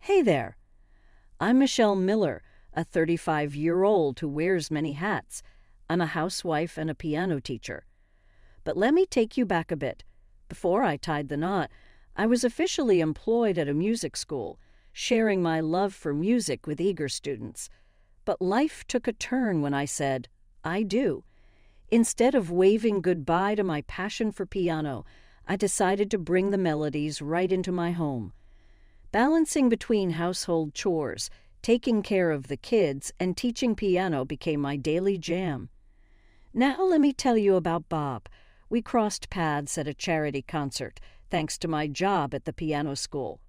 Hey there, I'm Michelle Miller, a 35-year-old who wears many hats. I'm a housewife and a piano teacher. But let me take you back a bit. Before I tied the knot, I was officially employed at a music school, sharing my love for music with eager students. But life took a turn when I said, I do. Instead of waving goodbye to my passion for piano, I decided to bring the melodies right into my home. Balancing between household chores, taking care of the kids, and teaching piano became my daily jam. Now let me tell you about Bob. We crossed paths at a charity concert, thanks to my job at the piano school.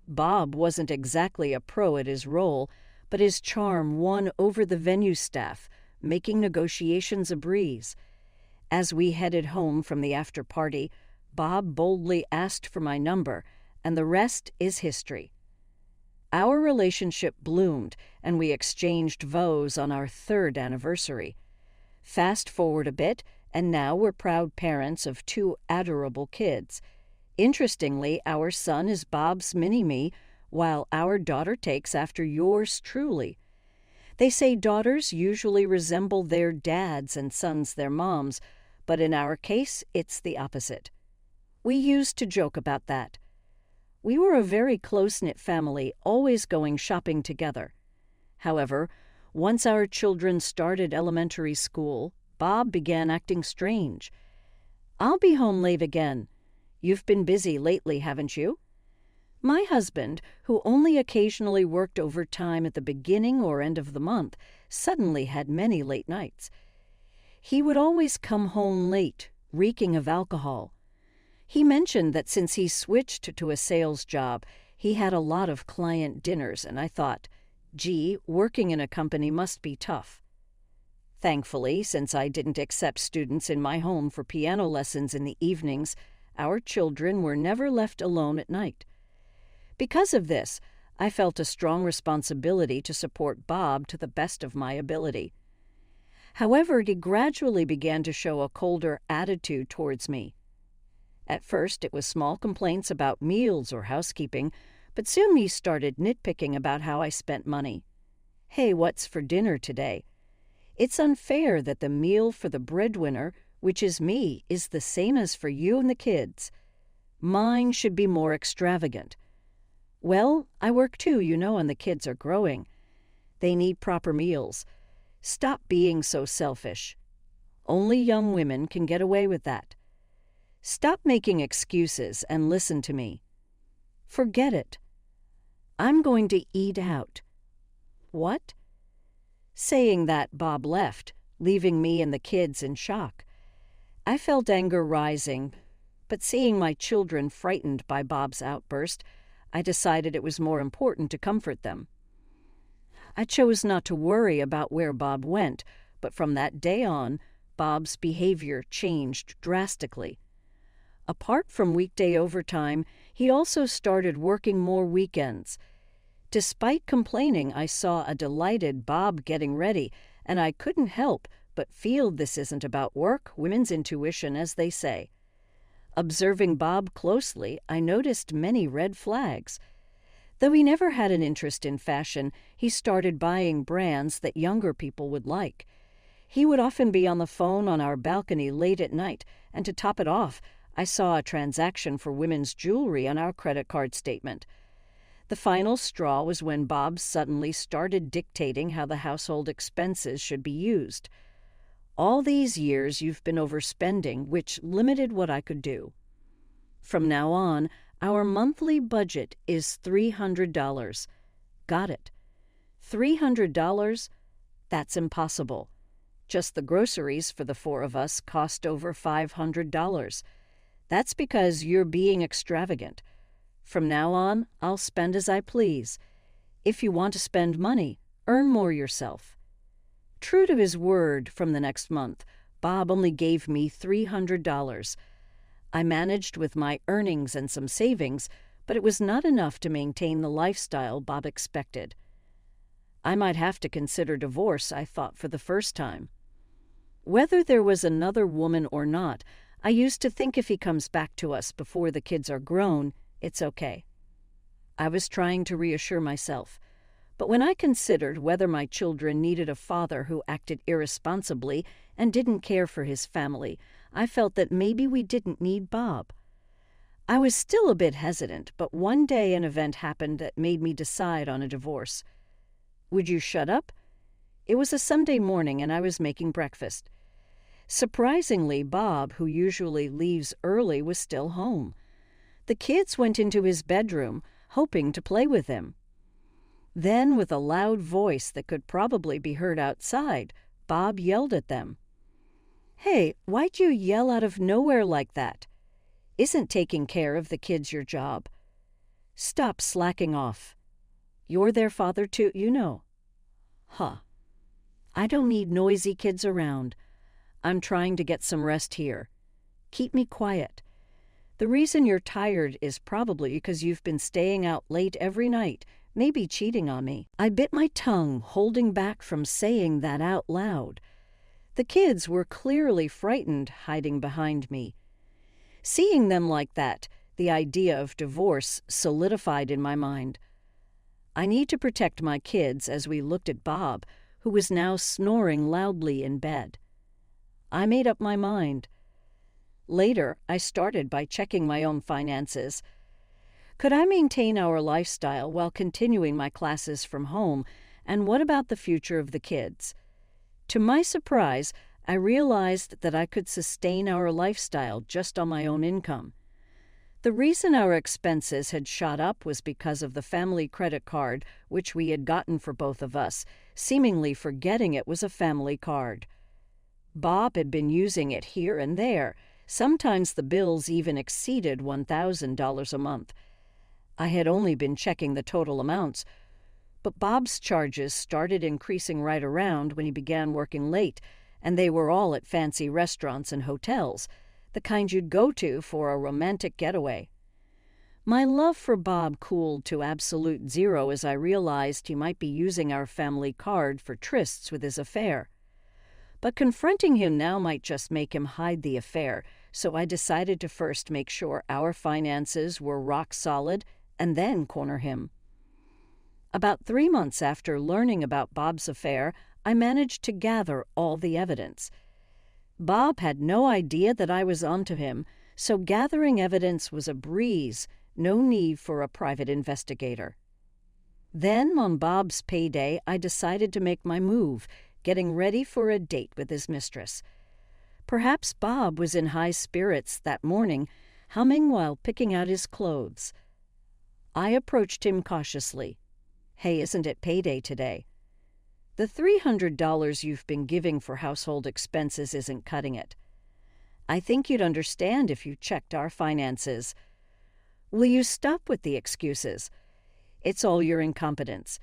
Bob wasn't exactly a pro at his role, but his charm won over the venue staff, making negotiations a breeze. As we headed home from the after-party, Bob boldly asked for my number, and the rest is history. Our relationship bloomed, and we exchanged vows on our 3rd anniversary. Fast forward a bit, and now we're proud parents of 2 adorable kids. Interestingly, our son is Bob's mini-me, while our daughter takes after yours truly. They say daughters usually resemble their dads and sons their moms, but in our case, it's the opposite. We used to joke about that. We were a very close-knit family, always going shopping together. However, once our children started elementary school, Bob began acting strange. I'll be home late again. You've been busy lately, haven't you? My husband, who only occasionally worked overtime at the beginning or end of the month, suddenly had many late nights. He would always come home late, reeking of alcohol. He mentioned that since he switched to a sales job, he had a lot of client dinners, and I thought, gee, working in a company must be tough. Thankfully, since I didn't accept students in my home for piano lessons in the evenings, our children were never left alone at night. Because of this, I felt a strong responsibility to support Bob to the best of my ability. However, he gradually began to show a colder attitude towards me. At first, it was small complaints about meals or housekeeping, but soon he started nitpicking about how I spent money. Hey, what's for dinner today? It's unfair that the meal for the breadwinner, which is me, is the same as for you and the kids. Mine should be more extravagant. Well, I work too, and the kids are growing. They need proper meals. Stop being so selfish. Only young women can get away with that. Stop making excuses and listen to me. Forget it. I'm going to eat out. What? Saying that, Bob left, leaving me and the kids in shock. I felt anger rising, but seeing my children frightened by Bob's outburst, I decided it was more important to comfort them. I chose not to worry about where Bob went, but from that day on, Bob's behavior changed drastically. Apart from weekday overtime, he also started working more weekends. Despite complaining, I saw a delighted Bob getting ready, and I couldn't help but feel this isn't about work, women's intuition, as they say. Observing Bob closely, I noticed many red flags. Though he never had an interest in fashion, he started buying brands that younger people would like. He would often be on the phone on our balcony late at night, and to top it off, I saw a transaction for women's jewelry on our credit card statement. The final straw was when Bob suddenly started dictating how the household expenses should be used. All these years you've been overspending, which limited what I could do. From now on, our monthly budget is $300. Got it. $300? That's impossible. Just the groceries for the 4 of us cost over $500. That's because you're being extravagant. From now on, I'll spend as I please. If you want to spend money, earn more yourself. True to his word, from the next month, Bob only gave me $300. I managed with my earnings and some savings, but it was not enough to maintain the lifestyle Bob expected. I might have to consider divorce, I thought for the first time. Whether there was another woman or not, I used to think if he comes back to us before the kids are grown, it's okay. I was trying to reassure myself. But when I considered whether my children needed a father who acted irresponsibly and didn't care for his family, I felt that maybe we didn't need Bob. I was still a bit hesitant, but one day an event happened that made me decide on a divorce. Would you shut up? It was a Sunday morning and I was making breakfast. Surprisingly, Bob, who usually leaves early, was still home. The kids went into his bedroom, hoping to play with him. Then, with a loud voice that could probably be heard outside, Bob yelled at them. "Hey, why'd you yell out of nowhere like that? Isn't taking care of the kids your job? Stop slacking off. You're their father too, you know." Huh. I don't need noisy kids around. I'm trying to get some rest here. Keep me quiet. The reason you're tired is probably because you've been staying out late every night, maybe cheating on me. I bit my tongue, holding back from saying that out loud. The kids were clearly frightened, hiding behind me. Seeing them like that, the idea of divorce solidified in my mind. I need to protect my kids as we looked at Bob, who was now snoring loudly in bed. I made up my mind. Later, I started by checking my own finances. Could I maintain our lifestyle while continuing my classes from home, and what about the future of the kids? To my surprise, I realized that I could sustain our lifestyle just on my own income. The reason our expenses had shot up was because of the family credit card, which we had gotten for both of us, seemingly forgetting it was a family card. Bob had been using it here and there. Sometimes the bills even exceeded $1,000 a month. I had only been checking the total amounts, but Bob's charges started increasing right around when he began working late, and they were all at fancy restaurants and hotels, the kind you'd go to for a romantic getaway. My love for Bob cooled to absolute zero as I realized he might be using our family card for trysts with his affair. But confronting him now might just make him hide the affair, so I decided to first make sure our finances were rock solid and then corner him. About 3 months after learning about Bob's affair, I managed to gather all the evidence. Bob had no idea that I was onto him, so gathering evidence was a breeze, no need for a private investigator. Then, on Bob's payday, I decided to make my move, getting ready for a date with his mistress. Perhaps Bob was in high spirits that morning, humming while picking out his clothes. I approached him cautiously. "Hey, isn't it payday today? The $300 you've been giving for household expenses isn't cutting it. I think you'd understand if you checked our finances. Will you stop with the excuses? It's all your incompetence.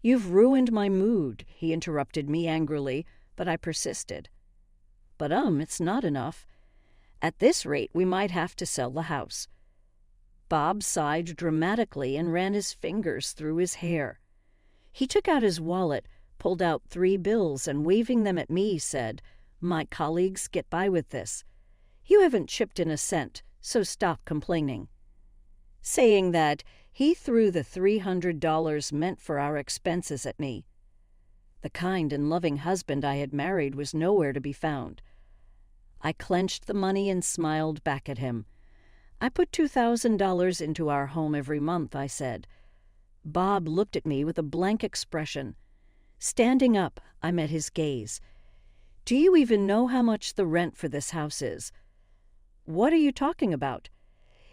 You've ruined my mood," he interrupted me angrily, but I persisted. But it's not enough. At this rate, we might have to sell the house." Bob sighed dramatically and ran his fingers through his hair. He took out his wallet, pulled out 3 bills, and waving them at me, said, "My colleagues get by with this. You haven't chipped in a cent, so stop complaining." Saying that, he threw the $300 meant for our expenses at me. The kind and loving husband I had married was nowhere to be found. I clenched the money and smiled back at him. "I put $2,000 into our home every month," I said. Bob looked at me with a blank expression. Standing up, I met his gaze. "Do you even know how much the rent for this house is?" "What are you talking about?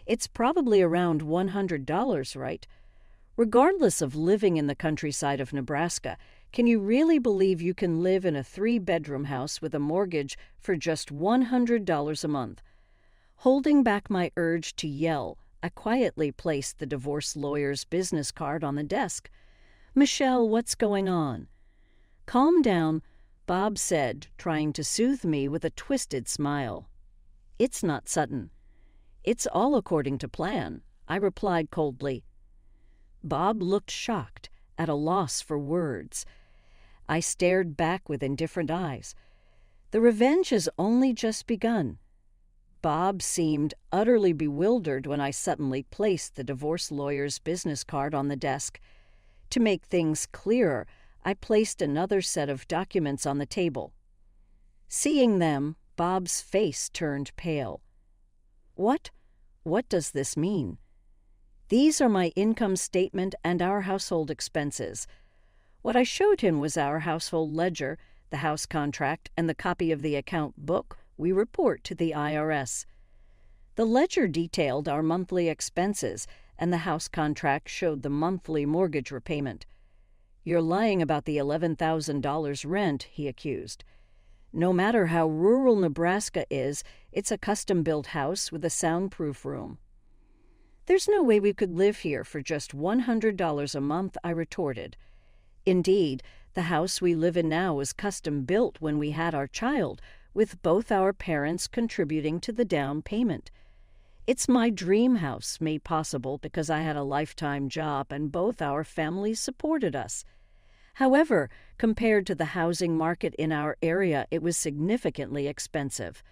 It's probably around $100, right? Regardless of living in the countryside of Nebraska, can you really believe you can live in a 3-bedroom house with a mortgage for just $100 a month?" Holding back my urge to yell, I quietly placed the divorce lawyer's business card on the desk. "Michelle, what's going on?" "Calm down," Bob said, trying to soothe me with a twisted smile. "It's not sudden. It's all according to plan," I replied coldly. Bob looked shocked, at a loss for words. I stared back with indifferent eyes. The revenge has only just begun. Bob seemed utterly bewildered when I suddenly placed the divorce lawyer's business card on the desk. To make things clearer, I placed another set of documents on the table. Seeing them, Bob's face turned pale. What does this mean? These are my income statement and our household expenses. What I showed him was our household ledger, the house contract, and the copy of the account book we report to the IRS. The ledger detailed our monthly expenses, and the house contract showed the monthly mortgage repayment. "You're lying about the $11,000 rent," he accused. "No matter how rural Nebraska is, it's a custom-built house with a soundproof room." "There's no way we could live here for just $100 a month," I retorted. "Indeed, the house we live in now was custom-built when we had our child, with both our parents contributing to the down payment. It's my dream house, made possible because I had a lifetime job and both our families supported us. However, compared to the housing market in our area, it was significantly expensive.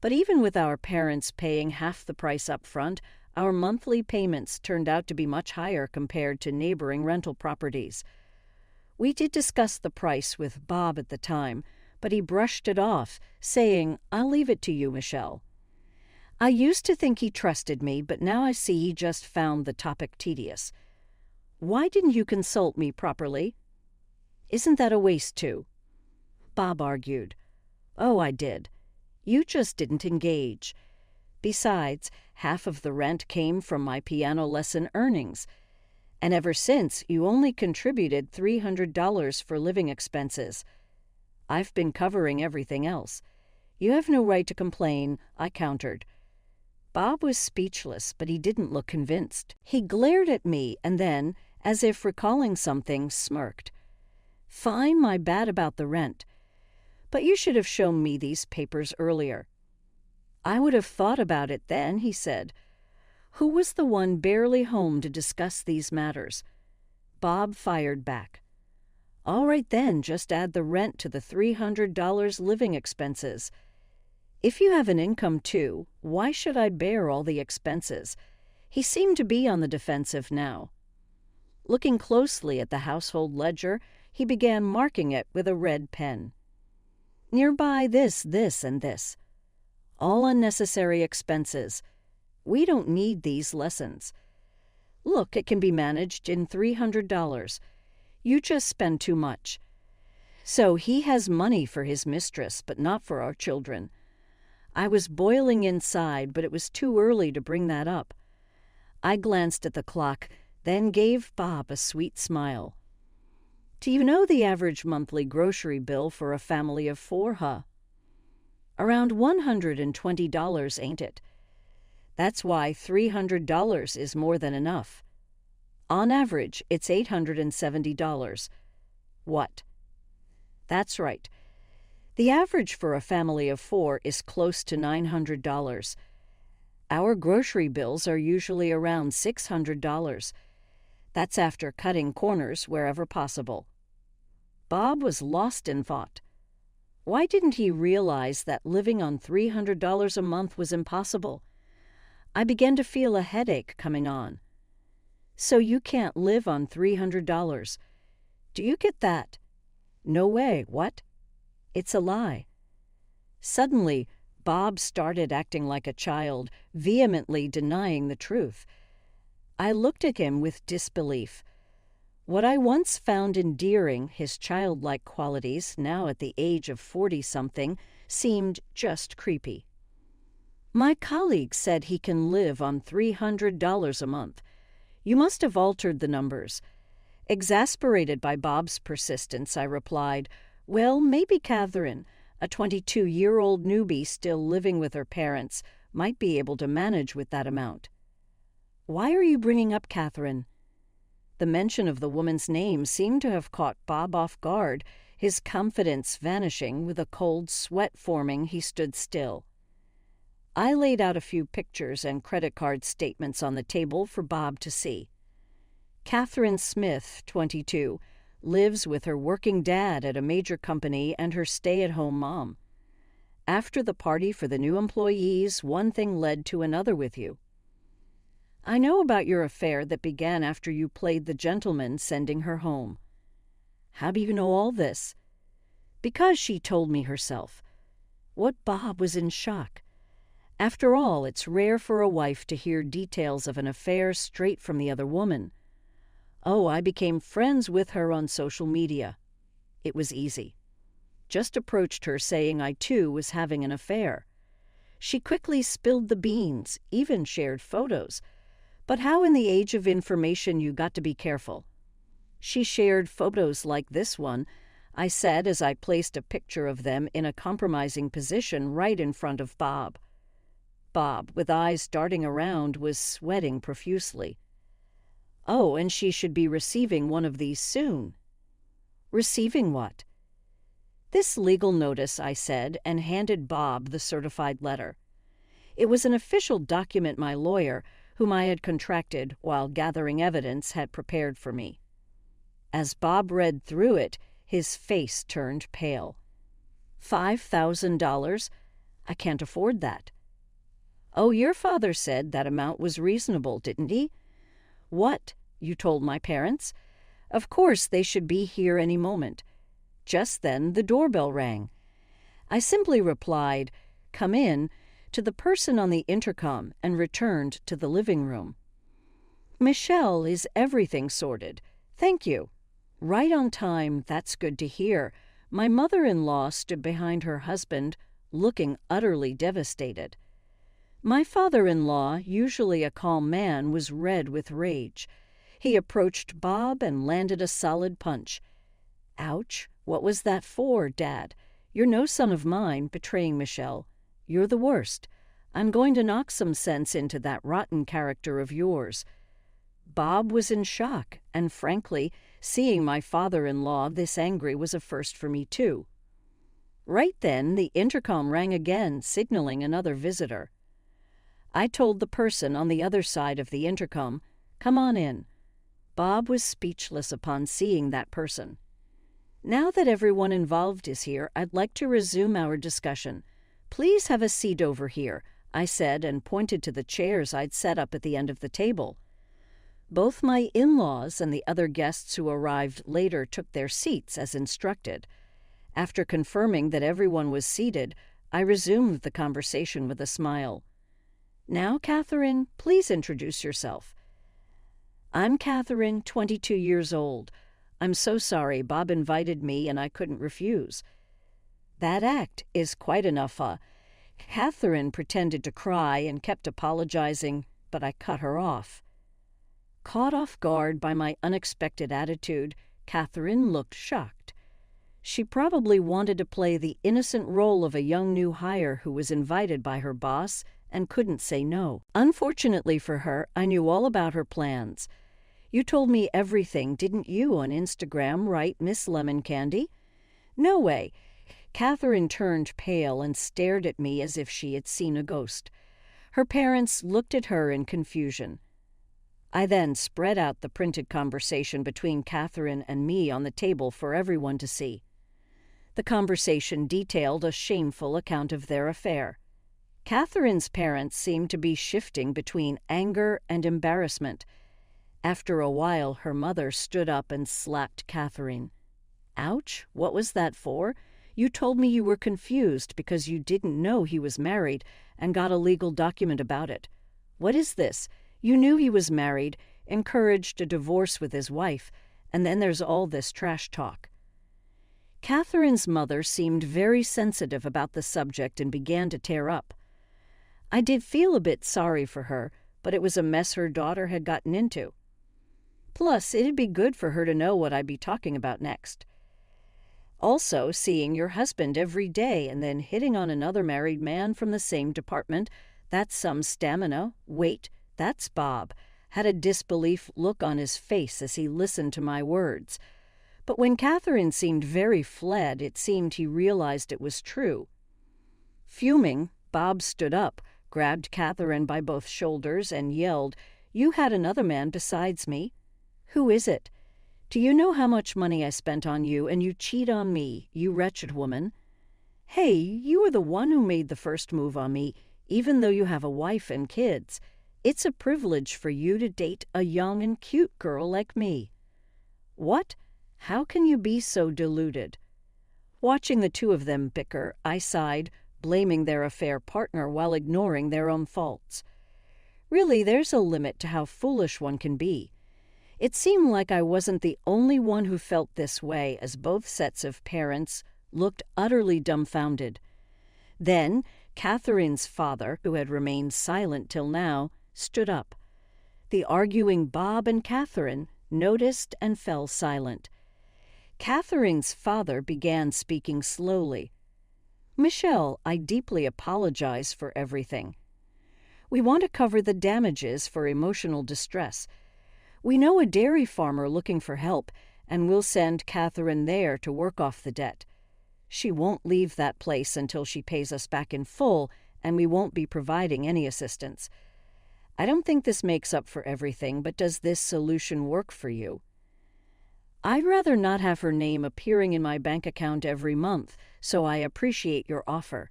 But even with our parents paying half the price up front, our monthly payments turned out to be much higher compared to neighboring rental properties. We did discuss the price with Bob at the time, but he brushed it off, saying, "I'll leave it to you, Michelle." I used to think he trusted me, but now I see he just found the topic tedious. "Why didn't you consult me properly?" "Isn't that a waste too?" Bob argued. "Oh, I did. You just didn't engage. Besides, half of the rent came from my piano lesson earnings. And ever since, you only contributed $300 for living expenses. I've been covering everything else. You have no right to complain," I countered. Bob was speechless, but he didn't look convinced. He glared at me and then, as if recalling something, smirked. "Fine, my bad about the rent. But you should have shown me these papers earlier." "I would have thought about it then," he said. Who was the one barely home to discuss these matters? Bob fired back. "All right then, just add the rent to the $300 living expenses. If you have an income too, why should I bear all the expenses?" He seemed to be on the defensive now. Looking closely at the household ledger, he began marking it with a red pen. "Nearby this, and this. All unnecessary expenses. We don't need these lessons. Look, it can be managed in $300. You just spend too much." So he has money for his mistress, but not for our children. I was boiling inside, but it was too early to bring that up. I glanced at the clock, then gave Bob a sweet smile. "Do you know the average monthly grocery bill for a family of 4, huh? Around $120, ain't it? That's why $300 is more than enough. On average, it's $870. What?" "That's right. The average for a family of 4 is close to $900. Our grocery bills are usually around $600. That's after cutting corners wherever possible." Bob was lost in thought. Why didn't he realize that living on $300 a month was impossible? I began to feel a headache coming on. "So you can't live on $300. Do you get that?" "No way. What?" "It's a lie." Suddenly, Bob started acting like a child, vehemently denying the truth. I looked at him with disbelief. What I once found endearing, his childlike qualities, now at the age of 40-something, seemed just creepy. "My colleague said he can live on $300 a month. You must have altered the numbers." Exasperated by Bob's persistence, I replied, "Well, maybe Catherine, a 22-year-old newbie still living with her parents, might be able to manage with that amount." "Why are you bringing up Catherine?" The mention of the woman's name seemed to have caught Bob off guard. His confidence vanishing, with a cold sweat forming, he stood still. I laid out a few pictures and credit card statements on the table for Bob to see. Catherine Smith, 22, lives with her working dad at a major company and her stay-at-home mom. After the party for the new employees, one thing led to another with you. I know about your affair that began after you played the gentleman sending her home. How do you know all this? Because she told me herself. What Bob was in shock. After all, it's rare for a wife to hear details of an affair straight from the other woman. Oh, I became friends with her on social media. It was easy. Just approached her saying I too was having an affair. She quickly spilled the beans, even shared photos. But how in the age of information you got to be careful. She shared photos like this one, I said as I placed a picture of them in a compromising position right in front of Bob. Bob, with eyes darting around, was sweating profusely. Oh, and she should be receiving one of these soon. Receiving what? This legal notice, I said, and handed Bob the certified letter. It was an official document my lawyer, whom I had contracted while gathering evidence, had prepared for me. As Bob read through it, his face turned pale. $5,000? I can't afford that. Oh, your father said that amount was reasonable, didn't he? What? You told my parents? Of course they should be here any moment. Just then the doorbell rang. I simply replied, "Come in," to the person on the intercom and returned to the living room. Michelle, is everything sorted? Thank you. Right on time, that's good to hear. My mother-in-law stood behind her husband, looking utterly devastated. My father-in-law, usually a calm man, was red with rage. He approached Bob and landed a solid punch. Ouch, what was that for, Dad? You're no son of mine, betraying Michelle. You're the worst. I'm going to knock some sense into that rotten character of yours. Bob was in shock, and frankly, seeing my father-in-law this angry was a first for me too. Right then, the intercom rang again, signaling another visitor. I told the person on the other side of the intercom, "Come on in." Bob was speechless upon seeing that person. Now that everyone involved is here, I'd like to resume our discussion. Please have a seat over here, I said, and pointed to the chairs I'd set up at the end of the table. Both my in-laws and the other guests who arrived later took their seats as instructed. After confirming that everyone was seated, I resumed the conversation with a smile. Now, Catherine, please introduce yourself. I'm Catherine, 22 years old. I'm so sorry Bob invited me and I couldn't refuse. That act is quite enough. Catherine pretended to cry and kept apologizing, but I cut her off. Caught off guard by my unexpected attitude, Catherine looked shocked. She probably wanted to play the innocent role of a young new hire who was invited by her boss and couldn't say no. Unfortunately for her, I knew all about her plans. You told me everything, didn't you, on Instagram, right, Miss Lemon Candy? No way. Catherine turned pale and stared at me as if she had seen a ghost. Her parents looked at her in confusion. I then spread out the printed conversation between Catherine and me on the table for everyone to see. The conversation detailed a shameful account of their affair. Catherine's parents seemed to be shifting between anger and embarrassment. After a while, her mother stood up and slapped Catherine. Ouch, what was that for? You told me you were confused because you didn't know he was married and got a legal document about it. What is this? You knew he was married, encouraged a divorce with his wife, and then there's all this trash talk. Catherine's mother seemed very sensitive about the subject and began to tear up. I did feel a bit sorry for her, but it was a mess her daughter had gotten into. Plus, it'd be good for her to know what I'd be talking about next. Also, seeing your husband every day and then hitting on another married man from the same department, that's some stamina. Wait, that's Bob. Had a disbelief look on his face as he listened to my words. But when Catherine seemed very fled, it seemed he realized it was true. Fuming, Bob stood up, grabbed Catherine by both shoulders, and yelled, "You had another man besides me. Who is it? Do you know how much money I spent on you, and you cheat on me, you wretched woman?" Hey, you were the one who made the first move on me, even though you have a wife and kids. It's a privilege for you to date a young and cute girl like me. What? How can you be so deluded? Watching the two of them bicker, I sighed, blaming their affair partner while ignoring their own faults. Really, there's a limit to how foolish one can be. It seemed like I wasn't the only one who felt this way, as both sets of parents looked utterly dumbfounded. Then, Catherine's father, who had remained silent till now, stood up. The arguing Bob and Catherine noticed and fell silent. Catherine's father began speaking slowly. "Michelle, I deeply apologize for everything. We want to cover the damages for emotional distress. We know a dairy farmer looking for help, and we'll send Catherine there to work off the debt. She won't leave that place until she pays us back in full, and we won't be providing any assistance. I don't think this makes up for everything, but does this solution work for you? I'd rather not have her name appearing in my bank account every month, so I appreciate your offer.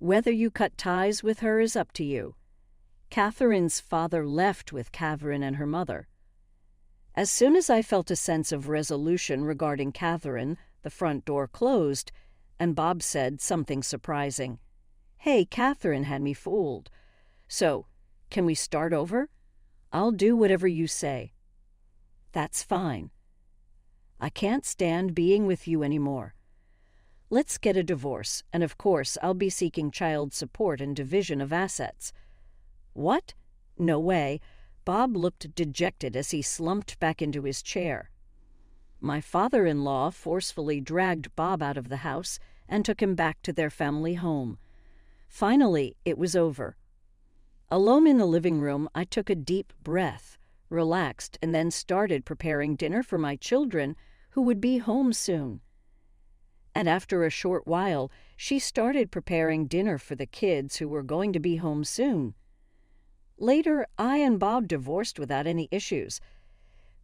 Whether you cut ties with her is up to you." Catherine's father left with Catherine and her mother. As soon as I felt a sense of resolution regarding Catherine, the front door closed, and Bob said something surprising. "Hey, Catherine had me fooled. So, can we start over? I'll do whatever you say." "That's fine. I can't stand being with you anymore. Let's get a divorce, and of course I'll be seeking child support and division of assets." "What? No way." Bob looked dejected as he slumped back into his chair. My father-in-law forcefully dragged Bob out of the house and took him back to their family home. Finally, it was over. Alone in the living room, I took a deep breath, relaxed, and then started preparing dinner for my children, who would be home soon. And after a short while, she started preparing dinner for the kids who were going to be home soon. Later, I and Bob divorced without any issues.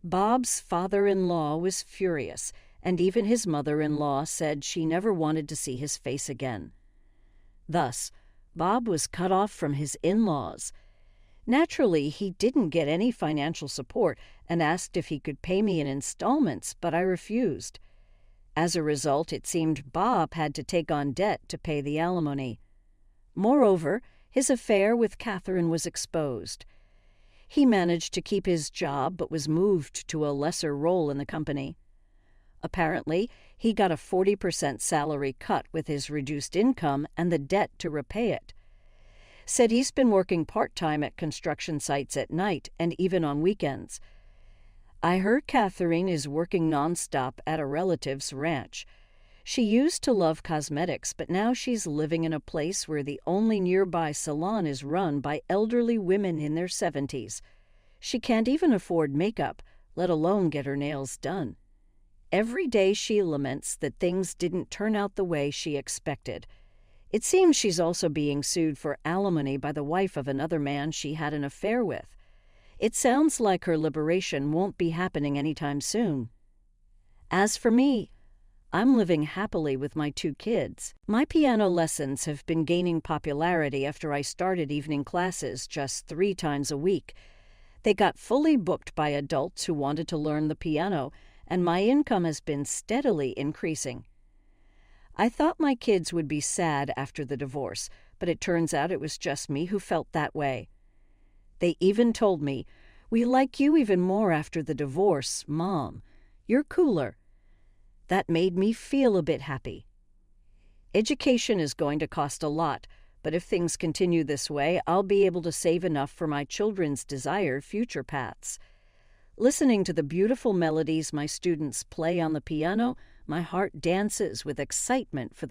Bob's father-in-law was furious, and even his mother-in-law said she never wanted to see his face again. Thus, Bob was cut off from his in-laws. Naturally, he didn't get any financial support and asked if he could pay me in installments, but I refused. As a result, it seemed Bob had to take on debt to pay the alimony. Moreover, his affair with Catherine was exposed. He managed to keep his job but was moved to a lesser role in the company. Apparently, he got a 40% salary cut with his reduced income and the debt to repay it. Said he's been working part-time at construction sites at night and even on weekends. I heard Catherine is working nonstop at a relative's ranch. She used to love cosmetics, but now she's living in a place where the only nearby salon is run by elderly women in their 70s. She can't even afford makeup, let alone get her nails done. Every day she laments that things didn't turn out the way she expected. It seems she's also being sued for alimony by the wife of another man she had an affair with. It sounds like her liberation won't be happening anytime soon. As for me, I'm living happily with my 2 kids. My piano lessons have been gaining popularity after I started evening classes just 3 times a week. They got fully booked by adults who wanted to learn the piano, and my income has been steadily increasing. I thought my kids would be sad after the divorce, but it turns out it was just me who felt that way. They even told me, "We like you even more after the divorce, Mom. You're cooler." That made me feel a bit happy. Education is going to cost a lot, but if things continue this way, I'll be able to save enough for my children's desired future paths. Listening to the beautiful melodies my students play on the piano, my heart dances with excitement for the